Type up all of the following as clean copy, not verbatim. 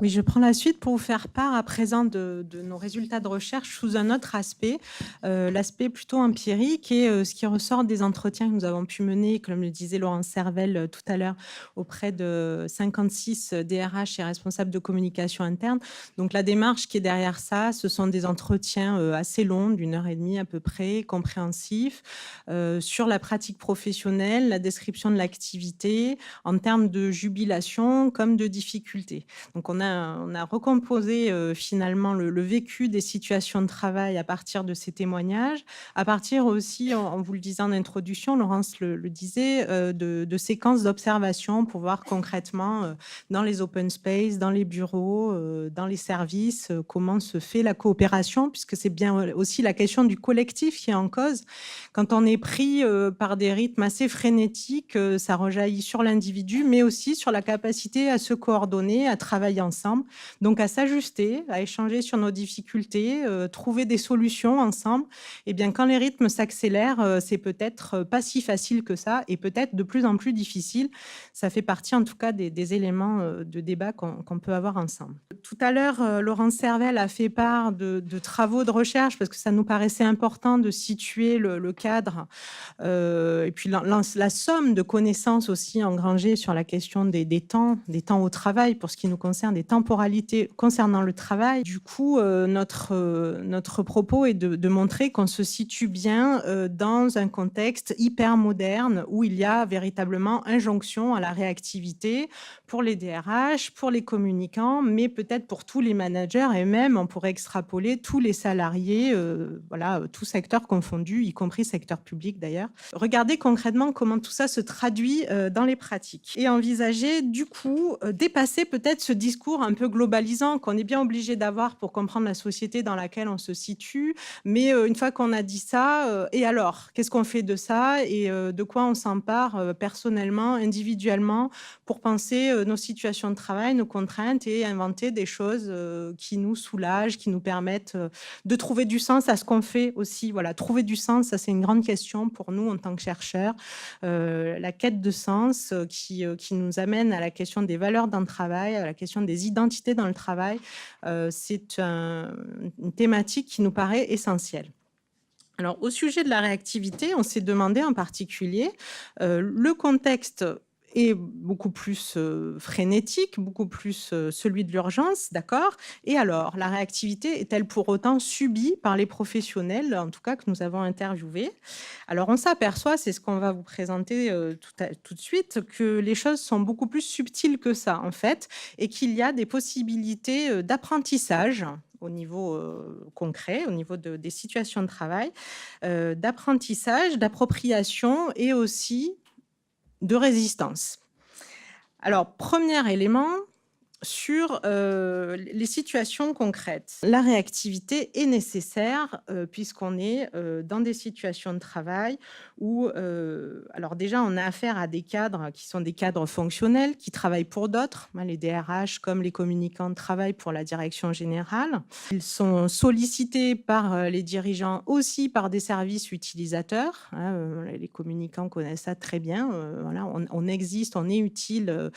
Oui, je prends la suite pour vous faire part à présent de nos résultats de recherche sous un autre aspect, l'aspect plutôt empirique et ce qui ressort des entretiens que nous avons pu mener, comme le disait Laurence Servelle tout à l'heure, auprès de 56 DRH et responsables de communication interne. Donc la démarche qui est derrière ça, ce sont des entretiens assez longs, d'1 heure et demie à peu près, compréhensifs, sur la pratique professionnelle, la description de l'activité, en termes de jubilation comme de difficultés. Donc on a recomposé finalement le vécu des situations de travail à partir de ces témoignages, à partir aussi, en vous le disant en introduction, Laurence le disait, de séquences d'observation pour voir concrètement dans les open space, dans les bureaux, dans les services, comment se fait la coopération, puisque c'est bien aussi la question du collectif qui est en cause. Quand on est pris par des rythmes assez frénétiques, ça rejaillit sur l'individu, mais aussi sur la capacité à se coordonner, à travailler ensemble, donc à s'ajuster, à échanger sur nos difficultés, trouver des solutions ensemble. Et bien, quand les rythmes s'accélèrent, c'est peut-être pas si facile que ça et peut-être de plus en plus difficile. Ça fait partie en tout cas des éléments de débat qu'on peut avoir ensemble. Tout à l'heure, Laurence Servelle a fait part de travaux de recherche parce que ça nous paraissait important de situer le cadre et puis la somme de connaissances aussi engrangées sur la question des temps au travail pour ce qui nous concerne, des temporalités concernant le travail. Du coup, notre propos est de montrer qu'on se situe bien dans un contexte hyper moderne où il y a véritablement injonction à la réactivité pour les DRH, pour les communicants, mais peut-être pour tous les managers et même on pourrait extrapoler tous les salariés, voilà, tout secteur confondu, y compris secteur public d'ailleurs. Regardez concrètement comment tout ça se traduit dans les pratiques et envisager du coup dépasser peut-être ce discours un peu globalisant qu'on est bien obligé d'avoir pour comprendre la société dans laquelle on se situe. Mais une fois qu'on a dit ça, et alors, qu'est-ce qu'on fait de ça et de quoi on s'empare personnellement, individuellement, pour penser nos situations de travail, nos contraintes et inventer des choses qui nous soulagent, qui nous permettent de trouver du sens à ce qu'on fait aussi. Voilà, trouver du sens, ça c'est une grande question pour nous en tant que chercheurs. La quête de sens qui nous amène à la question des valeurs dans le travail, à la question des identités dans le travail, c'est une thématique qui nous paraît essentielle. Alors, au sujet de la réactivité, on s'est demandé en particulier, le contexte est beaucoup plus frénétique, beaucoup plus celui de l'urgence, d'accord. Et alors, la réactivité est-elle pour autant subie par les professionnels, en tout cas que nous avons interviewés? Alors, on s'aperçoit, c'est ce qu'on va vous présenter tout de suite, que les choses sont beaucoup plus subtiles que ça, en fait, et qu'il y a des possibilités d'apprentissage au niveau concret, au niveau des situations de travail, d'apprentissage, d'appropriation et aussi de résistance. Alors, premier élément, sur les situations concrètes. La réactivité est nécessaire puisqu'on est dans des situations de travail où, alors déjà, on a affaire à des cadres qui sont des cadres fonctionnels, qui travaillent pour d'autres. Les DRH comme les communicants travaillent pour la direction générale. Ils sont sollicités par les dirigeants aussi par des services utilisateurs. Les communicants connaissent ça très bien. Voilà, on existe, on est utile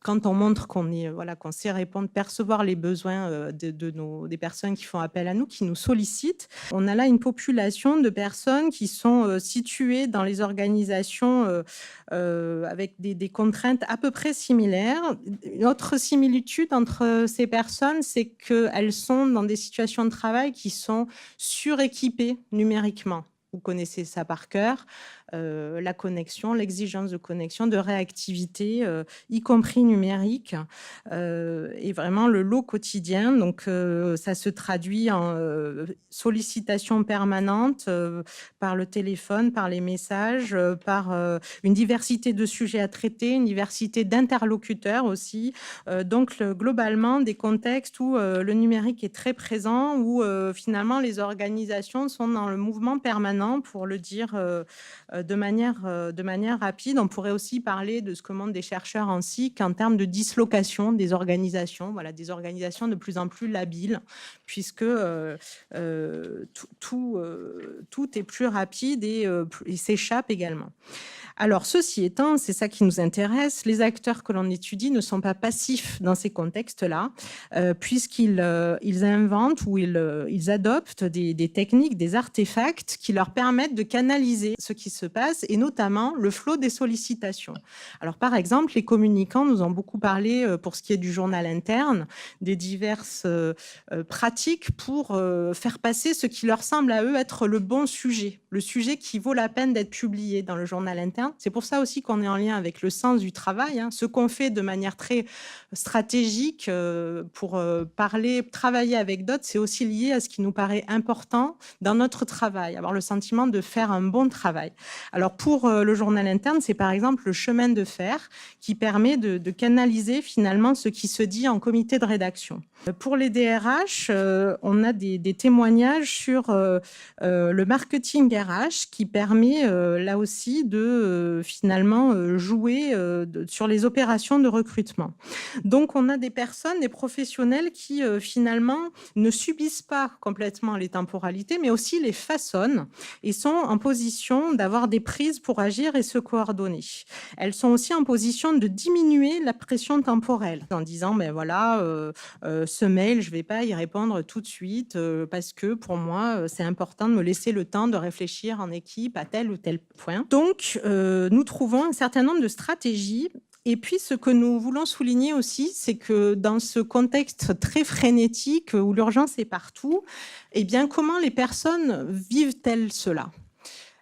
quand on montre qu'on est, voilà, qu'on sait répondre, percevoir les besoins des personnes qui font appel à nous, qui nous sollicitent. On a là une population de personnes qui sont situées dans les organisations avec des contraintes à peu près similaires. Une autre similitude entre ces personnes, c'est qu'elles sont dans des situations de travail qui sont suréquipées numériquement. Vous connaissez ça par cœur, la connexion, l'exigence de connexion, de réactivité, y compris numérique, et vraiment le lot quotidien. Donc, ça se traduit en sollicitation permanente par le téléphone, par les messages, par une diversité de sujets à traiter, une diversité d'interlocuteurs aussi. Donc, globalement, des contextes où le numérique est très présent, où finalement les organisations sont dans le mouvement permanent, pour le dire de manière rapide. On pourrait aussi parler de ce que montrent des chercheurs en SIC en termes de dislocation des organisations, voilà, des organisations de plus en plus labiles, puisque tout est plus rapide et s'échappe également. Alors, ceci étant, c'est ça qui nous intéresse, les acteurs que l'on étudie ne sont pas passifs dans ces contextes-là, puisqu'ils inventent ou ils adoptent des techniques, des artefacts qui leur permettent de canaliser ce qui se passe, et notamment le flot des sollicitations. Alors, par exemple, les communicants nous ont beaucoup parlé, pour ce qui est du journal interne, des diverses pratiques pour faire passer ce qui leur semble à eux être le bon sujet, le sujet qui vaut la peine d'être publié dans le journal interne. C'est pour ça aussi qu'on est en lien avec le sens du travail, ce qu'on fait de manière très stratégique pour travailler avec d'autres, c'est aussi lié à ce qui nous paraît important dans notre travail, avoir le sentiment de faire un bon travail. Alors pour le journal interne, c'est par exemple le chemin de fer qui permet de canaliser finalement ce qui se dit en comité de rédaction. Pour les DRH, on a des témoignages sur le marketing RH qui permet là aussi de finalement jouer sur les opérations de recrutement. Donc on a des personnes, des professionnels qui finalement ne subissent pas complètement les temporalités, mais aussi les façonnent et sont en position d'avoir des prises pour agir et se coordonner. Elles sont aussi en position de diminuer la pression temporelle en disant, ben voilà, ce mail, je ne vais pas y répondre tout de suite parce que pour moi, c'est important de me laisser le temps de réfléchir en équipe à tel ou tel point. Donc, nous trouvons un certain nombre de stratégies. Et puis, ce que nous voulons souligner aussi, c'est que dans ce contexte très frénétique où l'urgence est partout, eh bien, comment les personnes vivent-elles cela ?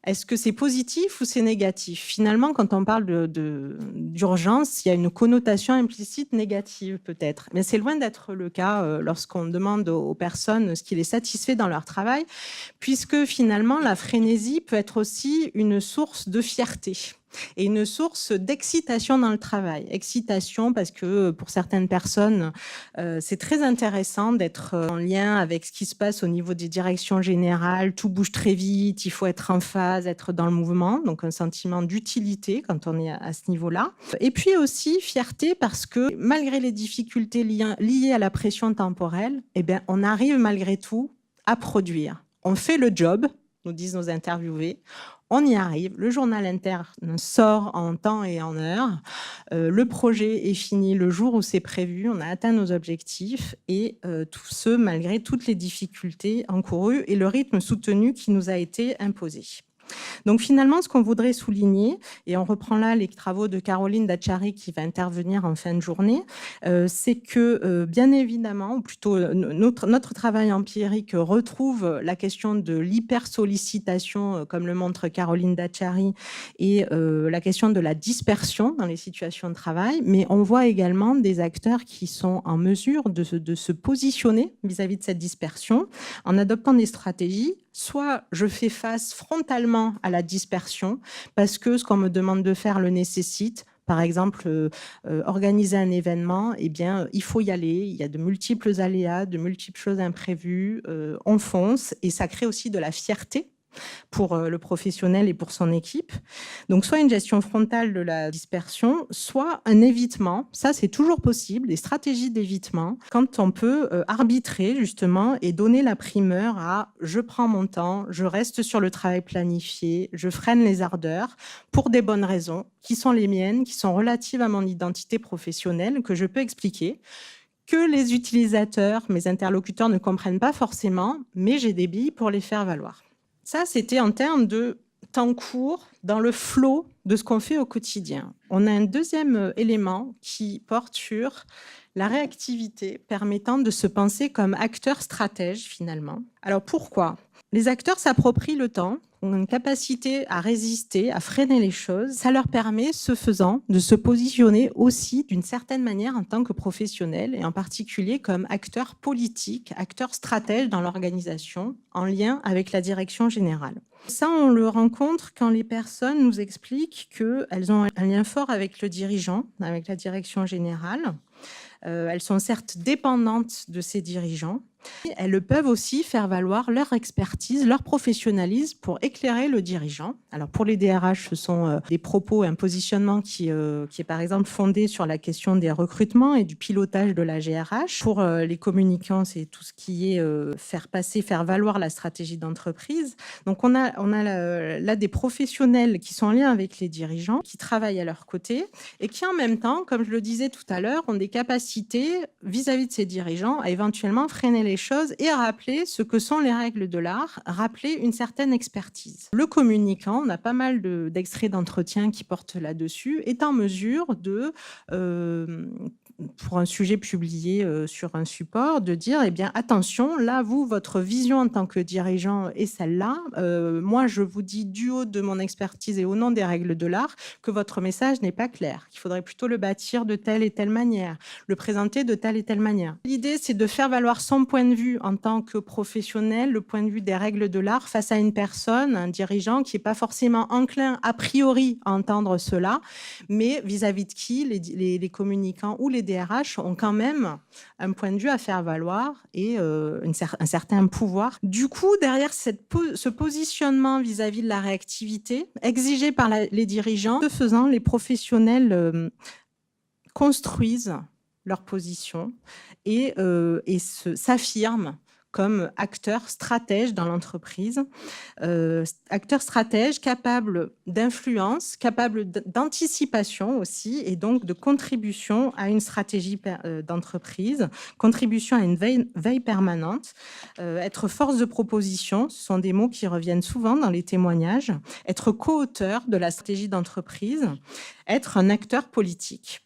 Est-ce que c'est positif ou c'est négatif? Finalement, quand on parle d'urgence, il y a une connotation implicite négative peut-être. Mais c'est loin d'être le cas lorsqu'on demande aux personnes ce qui les satisfait dans leur travail, puisque finalement, la frénésie peut être aussi une source de fierté et une source d'excitation dans le travail. Excitation parce que pour certaines personnes, c'est très intéressant d'être en lien avec ce qui se passe au niveau des directions générales. Tout bouge très vite, il faut être en phase, être dans le mouvement. Donc un sentiment d'utilité quand on est à ce niveau-là. Et puis aussi fierté parce que malgré les difficultés liées à la pression temporelle, eh bien, on arrive malgré tout à produire. On fait le job, nous disent nos interviewés. On y arrive, le journal interne sort en temps et en heure, le projet est fini le jour où c'est prévu, on a atteint nos objectifs et tout ce malgré toutes les difficultés encourues et le rythme soutenu qui nous a été imposé. Donc finalement, ce qu'on voudrait souligner, et on reprend là les travaux de Caroline Dachary qui va intervenir en fin de journée, c'est que bien évidemment, ou plutôt notre travail empirique retrouve la question de l'hypersollicitation, comme le montre Caroline Dachary, et la question de la dispersion dans les situations de travail, mais on voit également des acteurs qui sont en mesure de se positionner vis-à-vis de cette dispersion en adoptant des stratégies. Soit je fais face frontalement à la dispersion parce que ce qu'on me demande de faire le nécessite. Par exemple, organiser un événement, eh bien, il faut y aller. Il y a de multiples aléas, de multiples choses imprévues. On fonce et ça crée aussi de la fierté pour le professionnel et pour son équipe. Donc, soit une gestion frontale de la dispersion, soit un évitement. Ça, c'est toujours possible, des stratégies d'évitement, quand on peut arbitrer, justement, et donner la primeur à « je prends mon temps, je reste sur le travail planifié, je freine les ardeurs » pour des bonnes raisons, qui sont les miennes, qui sont relatives à mon identité professionnelle, que je peux expliquer, que les utilisateurs, mes interlocuteurs ne comprennent pas forcément, mais j'ai des billes pour les faire valoir. Ça, c'était en termes de temps court dans le flot de ce qu'on fait au quotidien. On a un deuxième élément qui porte sur la réactivité permettant de se penser comme acteur stratège finalement. Alors pourquoi ? Les acteurs s'approprient le temps, ont une capacité à résister, à freiner les choses. Ça leur permet, ce faisant, de se positionner aussi d'une certaine manière en tant que professionnels et en particulier comme acteurs politiques, acteurs stratèges dans l'organisation en lien avec la direction générale. Ça, on le rencontre quand les personnes nous expliquent qu'elles ont un lien fort avec le dirigeant, avec la direction générale, Elles sont certes dépendantes de ces dirigeants. Elles peuvent aussi faire valoir leur expertise, leur professionnalisme pour éclairer le dirigeant. Alors pour les DRH, ce sont des propos, un positionnement qui est par exemple fondé sur la question des recrutements et du pilotage de la GRH. Pour les communicants, c'est tout ce qui est faire passer, faire valoir la stratégie d'entreprise. Donc on a là des professionnels qui sont en lien avec les dirigeants, qui travaillent à leur côté et qui en même temps, comme je le disais tout à l'heure, ont des capacités vis-à-vis de ces dirigeants à éventuellement freiner les choses et à rappeler ce que sont les règles de l'art, rappeler une certaine expertise. Le communicant, on a pas mal d'extraits d'entretien qui portent là-dessus, est en mesure de, pour un sujet publié sur un support, de dire, eh bien, attention, là, vous, votre vision en tant que dirigeant est celle-là. Moi, je vous dis du haut de mon expertise et au nom des règles de l'art que votre message n'est pas clair, qu'il faudrait plutôt le bâtir de telle et telle manière, le présenter de telle et telle manière. L'idée, c'est de faire valoir son point de vue en tant que professionnel, le point de vue des règles de l'art face à une personne, un dirigeant qui n'est pas forcément enclin a priori à entendre cela, mais vis-à-vis de qui les communicants ou les DRH ont quand même un point de vue à faire valoir et un certain pouvoir. Du coup, derrière ce positionnement vis-à-vis de la réactivité exigé par les dirigeants, ce faisant, les professionnels construisent leur position et s'affirment comme acteurs stratèges dans l'entreprise, acteurs stratèges capables d'influence, capables d'anticipation aussi, et donc de contribution à une stratégie d'entreprise, contribution à une veille permanente, être force de proposition, ce sont des mots qui reviennent souvent dans les témoignages, être co-auteur de la stratégie d'entreprise, être un acteur politique.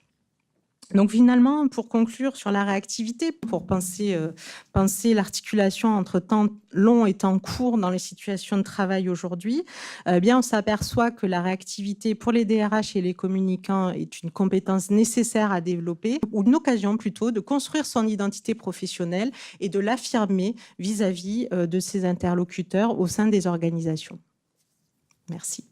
Donc finalement, pour conclure sur la réactivité, pour penser l'articulation entre temps long et temps court dans les situations de travail aujourd'hui, bien on s'aperçoit que la réactivité pour les DRH et les communicants est une compétence nécessaire à développer, ou une occasion plutôt de construire son identité professionnelle et de l'affirmer vis-à-vis de ses interlocuteurs au sein des organisations. Merci.